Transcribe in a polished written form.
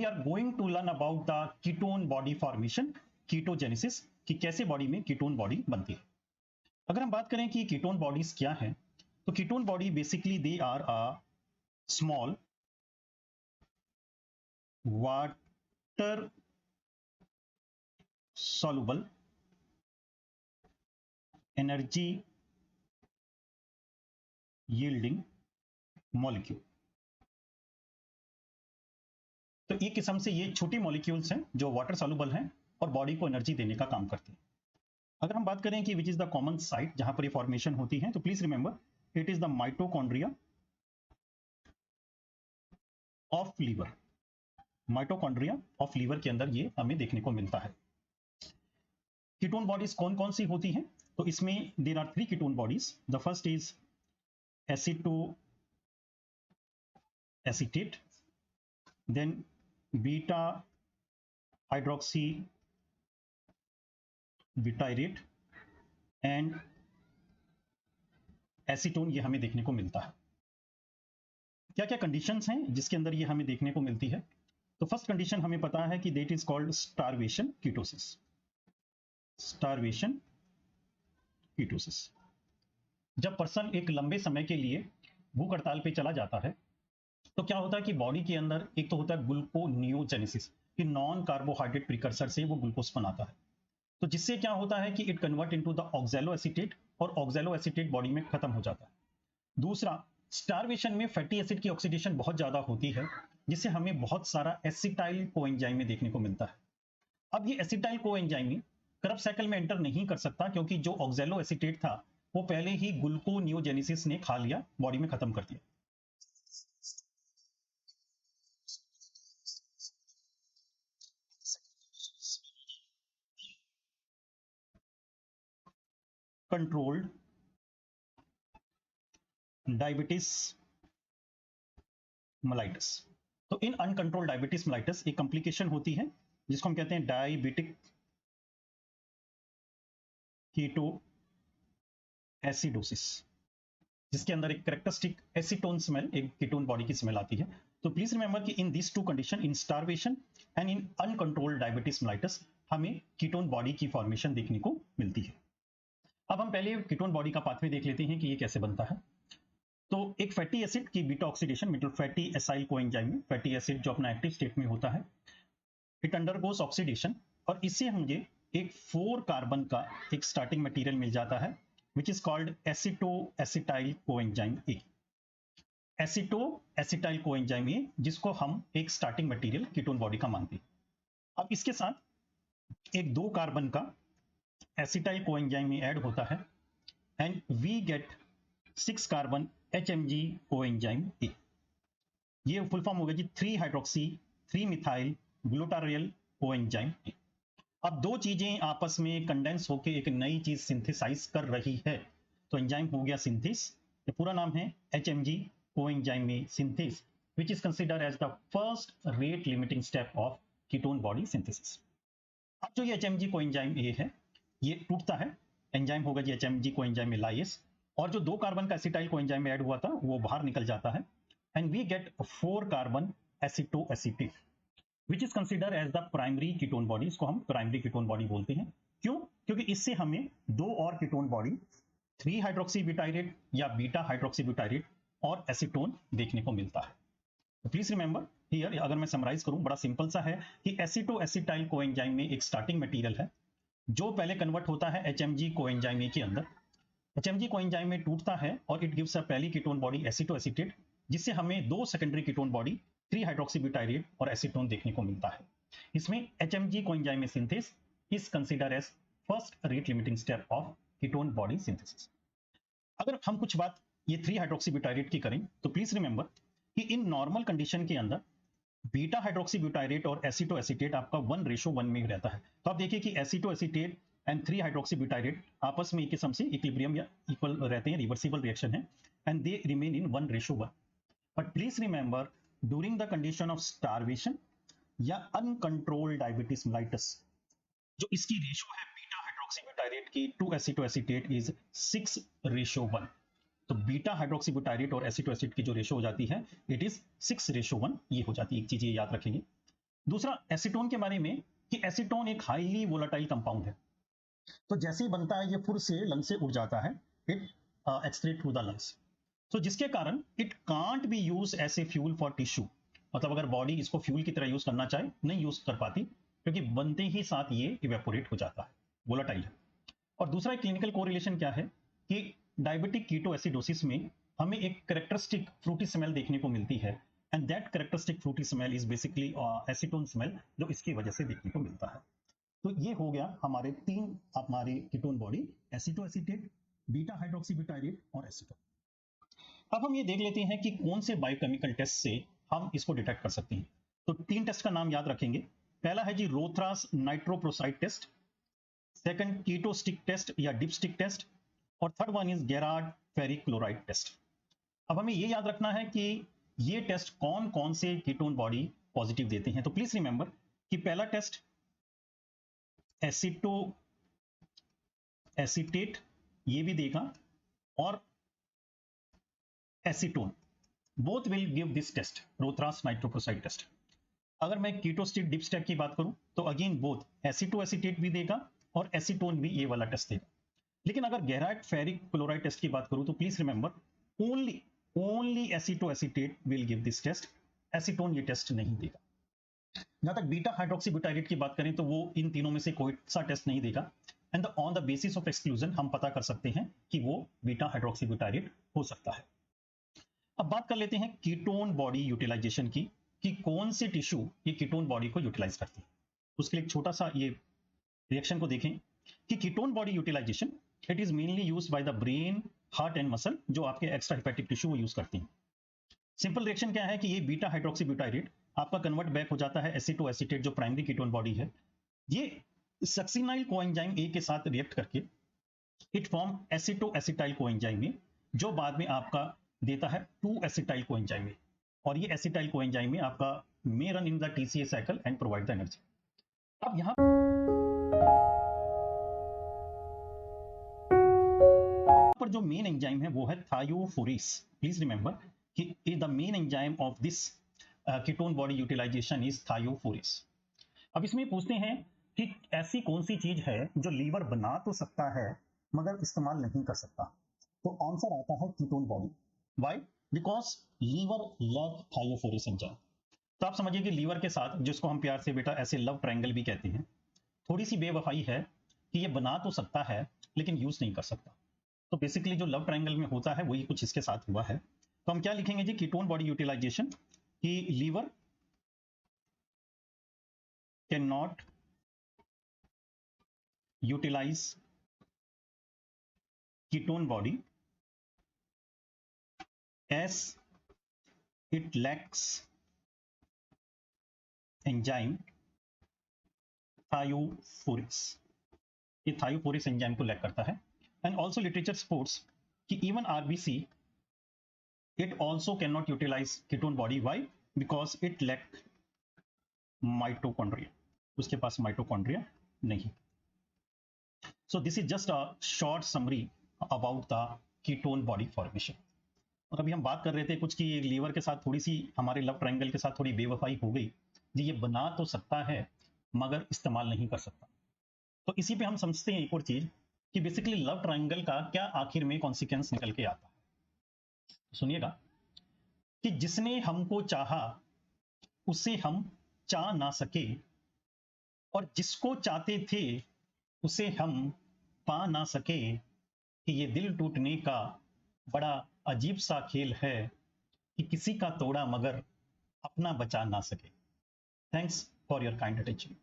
Are going to learn about the ketone body formation, ketogenesis, कि कैसे body में ketone body बनती है। अगर हम बात करें कि कीटोन बॉडीज क्या है, तो ketone body basically they are a small water soluble energy yielding molecule। तो एक किस्म से ये छोटी मॉलिक्यूल्स हैं जो वाटर सॉल्युबल हैं और बॉडी को एनर्जी देने का काम करती हैं। अगर हम बात करें कि which is the common site जहां पर ये फॉर्मेशन होती है, तो please remember it is the mitochondria of liver. Mitochondria of liver के अंदर ये हमें देखने को मिलता है। कीटोन बॉडीज कौन कौन सी होती हैं, तो इसमें there are 3 ketone bodies. The first is acetoacetate, then beta hydroxybutyrate and acetone, ये हमें देखने को मिलता है। क्या क्या कंडीशंस हैं जिसके अंदर ये हमें देखने को मिलती है? तो फर्स्ट कंडीशन हमें पता है कि that is called starvation ketosis. Starvation ketosis, जब पर्सन एक लंबे समय के लिए भूख हड़ताल पे चला जाता है, तो क्या होता है कि बॉडी के अंदर एक तो होता है ग्लूकोनियोजेनेसिस, कि नॉन कार्बोहाइड्रेट प्रिकर्सर से वो ग्लूकोज बनाता है, तो जिससे क्या होता है कि it convert into the oxalo acetate, और ऑक्सैलो एसीटेट बॉडी में खत्म हो जाता है। दूसरा, स्टारवेशन में फैटी एसिड की ऑक्सीडेशन बहुत ज्यादा होती है, जिससे हमें बहुत सारा एसिटाइल कोएंजाइम देखने को मिलता है। अब ये एसिटाइल कोएंजाइम करब साइकिल में एंटर नहीं कर सकता, क्योंकि जो ऑक्सैलो एसीटेट था वो पहले ही ग्लूकोनियोजेनेसिस ने खा लिया, बॉडी में खत्म कर दिया। Controlled diabetes mellitus. तो इन अनकंट्रोल्ड डायबिटीज मेलाइटस एक कॉम्प्लिकेशन होती है जिसको हम कहते हैं डायबिटिक कीटो एसिडोसिस, जिसके अंदर एक कैरेक्टरिस्टिक एसीटोन स्मेल, एक कीटोन बॉडी की स्मेल आती है। तो प्लीज रिमेंबर कि in this 2 condition, in starvation and in uncontrolled diabetes mellitus, हमें कीटोन बॉडी की फॉर्मेशन देखने को मिलती है। अब हम पहले कीटोन बॉडी का पाथवे देख लेते हैं कि ये कैसे बनता है। तो एक फैटी एसिड की बीटा ऑक्सीडेशन, मतलब फैटी एसाइल कोएंजाइम में फैटी एसिड जो अपना एक्टिव स्टेट में होता है, इट अंडरगोस ऑक्सीडेशन, और इससे मुझे एक 4 कार्बन का एक स्टार्टिंग मटेरियल मिल जाता है, which is called एसिटो acetyl coenzyme A. एसिटो acetyl coenzyme ए, जिसको हम एक स्टार्टिंग मटेरियल कीटोन बॉडी का मानते हैं। अब इसके साथ एक 2 कार्बन का एसिटाइल कोएंजाइम में ऐड होता है, and we get 6 carbon HMG coenzyme A. ये फुल फॉर्म होगा जी 3 hydroxy 3 methyl glutaryl coenzyme A. अब 2 चीजें आपस में कंडेंस होकर एक नई चीज सिंथेसाइज कर रही है, तो एंजाइम हो गया सिंथेस। ये पूरा नाम है HMG coenzyme A synthase, which is considered as the first rate limiting step of ketone body synthesis। अब जो ये HMG कोएंजाइम ए है, ये टूटता है, एंजाइम होगा जी HMG कोएंजाइम ए लाइस, और जो 2 कार्बन का एसिटाइल कोएंजाइम में ऐड हुआ था वो बाहर निकल जाता है, and we get 4 carbon acetoacetate, which is considered as the primary ketone body। इसको हम प्राइमरी कीटोन बॉडी बोलते हैं। क्यों? क्योंकि इससे हमें 2 और कीटोन बॉडी 3 हाइड्रोक्सी ब्यूटाइरेट या बीटा हाइड्रोक्सी ब्यूटाइरेट और एसीटोन देखने को मिलता है। तो प्लीज रिमेंबर हियर, अगर मैं समराइज करूं, बड़ा सिंपल सा है कि एसिटो एसिटाइल कोएंजाइम में एक स्टार्टिंग मटेरियल है जो पहले कन्वर्ट होता है HMG कोएंजाइम ए के अंदर। HMG कोएंजाइम में टूटता है और इट गिव्स अ पहली कीटोन बॉडी एसिटो एसीटेट, जिससे हमें 2 secondary ketone body 3 hydroxybutyrate और एसीटोन देखने को मिलता है। इसमें HMG coenzyme synthase is considered as first rate limiting step of ketone body synthesis. अगर हम कुछ बात ये 3 हाइड्रोक्सी ब्यूटाइरेट की करें, तो प्लीज रिमेंबर कि इन नॉर्मल कंडीशन के अंदर बीटा हाइड्रोक्सी ब्यूटाइरेट और एसीटो एसीटेट आपका 1:1 में रहता है। तो आप देखिए कि aceto acetate and 3 hydroxy butyrate आपस में एक किस्म से इक्विलिब्रियम या इक्वल रहते हैं, रिवर्सिबल रिएक्शन है, and they remain in 1:1। But please remember during the condition of starvation या अनकंट्रोल्ड डायबिटीज मेलाइटस, जो इसकी रेशो है बीटा हाइड्रोक्सी ब्यूटाइरेट की टू एसीटो एसीटेट इज 6:1। तो बीटा हाइड्रोक्सी ब्यूटाइरेट और एसीटो एसीटेट की जो रेशो हो जाती है, इट इज 6:1, ये हो जाती है। एक चीज ये याद रखेंगे। दूसरा एसीटोन के बारे में कि एसीटोन एक हाईली वोलाटाइल कंपाउंड है, तो जैसे ही बनता है ये फुर से लंग से उड़ जाता है, it excrete through the lungs, तो जिसके कारण it can't be use as a fuel for tissue, मतलब अगर बॉडी इसको फ्यूल की तरह यूज करना चाहे नहीं यूज कर पाती, क्योंकि बनते ही साथ ये इवेपोरेट हो जाता है, वोलाटाइल है। और दूसरा क्लिनिकल कोरिलेशन क्या है कि डायबिटिक कीटोएसिडोसिस में हमें एक कैरेक्टरिस्टिक फ्रूटी स्मेल देखने को मिलती है, and that characteristic Frooti smell is basically acetone smell, जो इसकी वजह से देखने को मिलता है। तो ये हो गया हमारे कीटोन बॉडी, एसीटोएसीटेट, बीटा हाइड्रोक्सीब्यूटाइरेट और एसीटोन। अब हम ये देख लेते हैं कि कौन से बायोकेमिकल टेस्ट से हम इसको डिटेक्ट कर सकते हैं। तो 3 टेस्ट का नाम याद रखेंगे। पहला है जी Rothera's nitroprusside test, second keto stick test या डिप स्टिक टेस्ट, और third one is Gerhardt ferric chloride test. अब हमें ये याद रखना है कि ये टेस्ट कौन कौन से कीटोन बॉडी पॉजिटिव देते हैं। तो प्लीज रिमेंबर कि पहला टेस्ट एसिटो एसीटेट ये भी देगा, और acetone, both will give this test, Rothera's nitroprusside test. अगर मैं कीटोस्टिक डिप स्टिक की बात करूं तो अगेन बोथ एसिटो एसीटेट भी देगा और एसीटोन भी ये वाला टेस्ट देगा। लेकिन अगर गेरार्ड फेरिक क्लोराइड टेस्ट की बात करूं तो please remember only acetoacetate will give this test, acetone ये टेस्ट नहीं देगा। जहां तक बीटा हाइड्रोक्सीब्यूटाइरेट की बात करें तो वो इन तीनों में से कोई सा टेस्ट नहीं देगा, and on the basis of exclusion हम पता कर सकते हैं कि वो बीटा हाइड्रोक्सीब्यूटाइरेट हो सकता है। अब बात कर लेते हैं कीटोन बॉडी यूटिलाइजेशन की, कि कौन से टिश्यू ये कीटोन बॉडी को यूटिलाइज करती है। उसके लिए एक छोटा सा ये रिएक्शन को देखें कि ketone body utilization it is mainly used by the brain, heart and muscle, जो आपके एक्स्ट्रा हेपेटिक टिश्यू वो यूज करती हैं। सिंपल रिएक्शन क्या है कि ये बीटा हाइड्रोक्सीब्यूटाइरेट आपका कन्वर्ट बैक हो जाता है एसिटो एसीटेट, जो प्राइमरी कीटोन बॉडी है, ये सक्सिनाइल कोएंजाइम ए के साथ रिएक्ट करके इट फॉर्म एसिटो एसिटाइल कोएंजाइम ए, जो बाद में आपका देता है 2 एसिटाइल कोएंजाइम ए, और ये एसिटाइल कोएंजाइम ए आपका may run in the TCA cycle and provide the energy. अब यहां पर जो मेन एंजाइम है वो है थायोफोरेस। प्लीज रिमेंबर कि the main enzyme of this ketone body utilization is thiophorase. अब इसमें पूछते हैं कि ऐसी कौन सी चीज है जो लीवर बना तो सकता है मगर इस्तेमाल नहीं कर सकता। तो आंसर आता है ketone body. Why? Because liver lack thiophorase enzyme. तो आप समझिए कि लीवर के साथ, जिसको हम प्यार से बेटा ऐसे लव ट्रायंगल भी कहते हैं, थोड़ी सी बेवफाई है कि ये बना तो सकता है लेकिन यूज नहीं कर सकता। तो बेसिकली जो लव ट्रायंगल में होता है वही कुछ इसके साथ हुआ है। तो हम क्या लिखेंगे जी कीटोन बॉडी यूटिलाइजेशन, कि liver can not utilize ketone body as it lacks enzyme thiophorase. ये थायोफोरेस एंजाइम को लैक करता है। एंड ऑल्सो लिटरेचर सपोर्ट्स कि even RBC it also can not utilize ketone body. Why? Because it lack mitochondria, उसके पास mitochondria नहीं। So this is just a short summary about the ketone body formation. और अभी हम बात कर रहे थे कुछ कि लीवर के साथ थोड़ी सी हमारे लव ट्रायंगल के साथ थोड़ी बेवफाई हो गई जी, ये बना तो सकता है मगर इस्तेमाल नहीं कर सकता। तो इसी पे हम समझते हैं एक और चीज कि बेसिकली लव ट्रायंगल का क्या आखिर में कॉन्सिक्वेंस निकल के आता है। सुनिएगा कि जिसने हमको चाहा उसे हम चाह ना सके, और जिसको चाहते थे उसे हम पा ना सके, कि ये दिल टूटने का बड़ा अजीब सा खेल है, कि किसी का तोड़ा मगर अपना बचा ना सके। Thanks for your kind attention.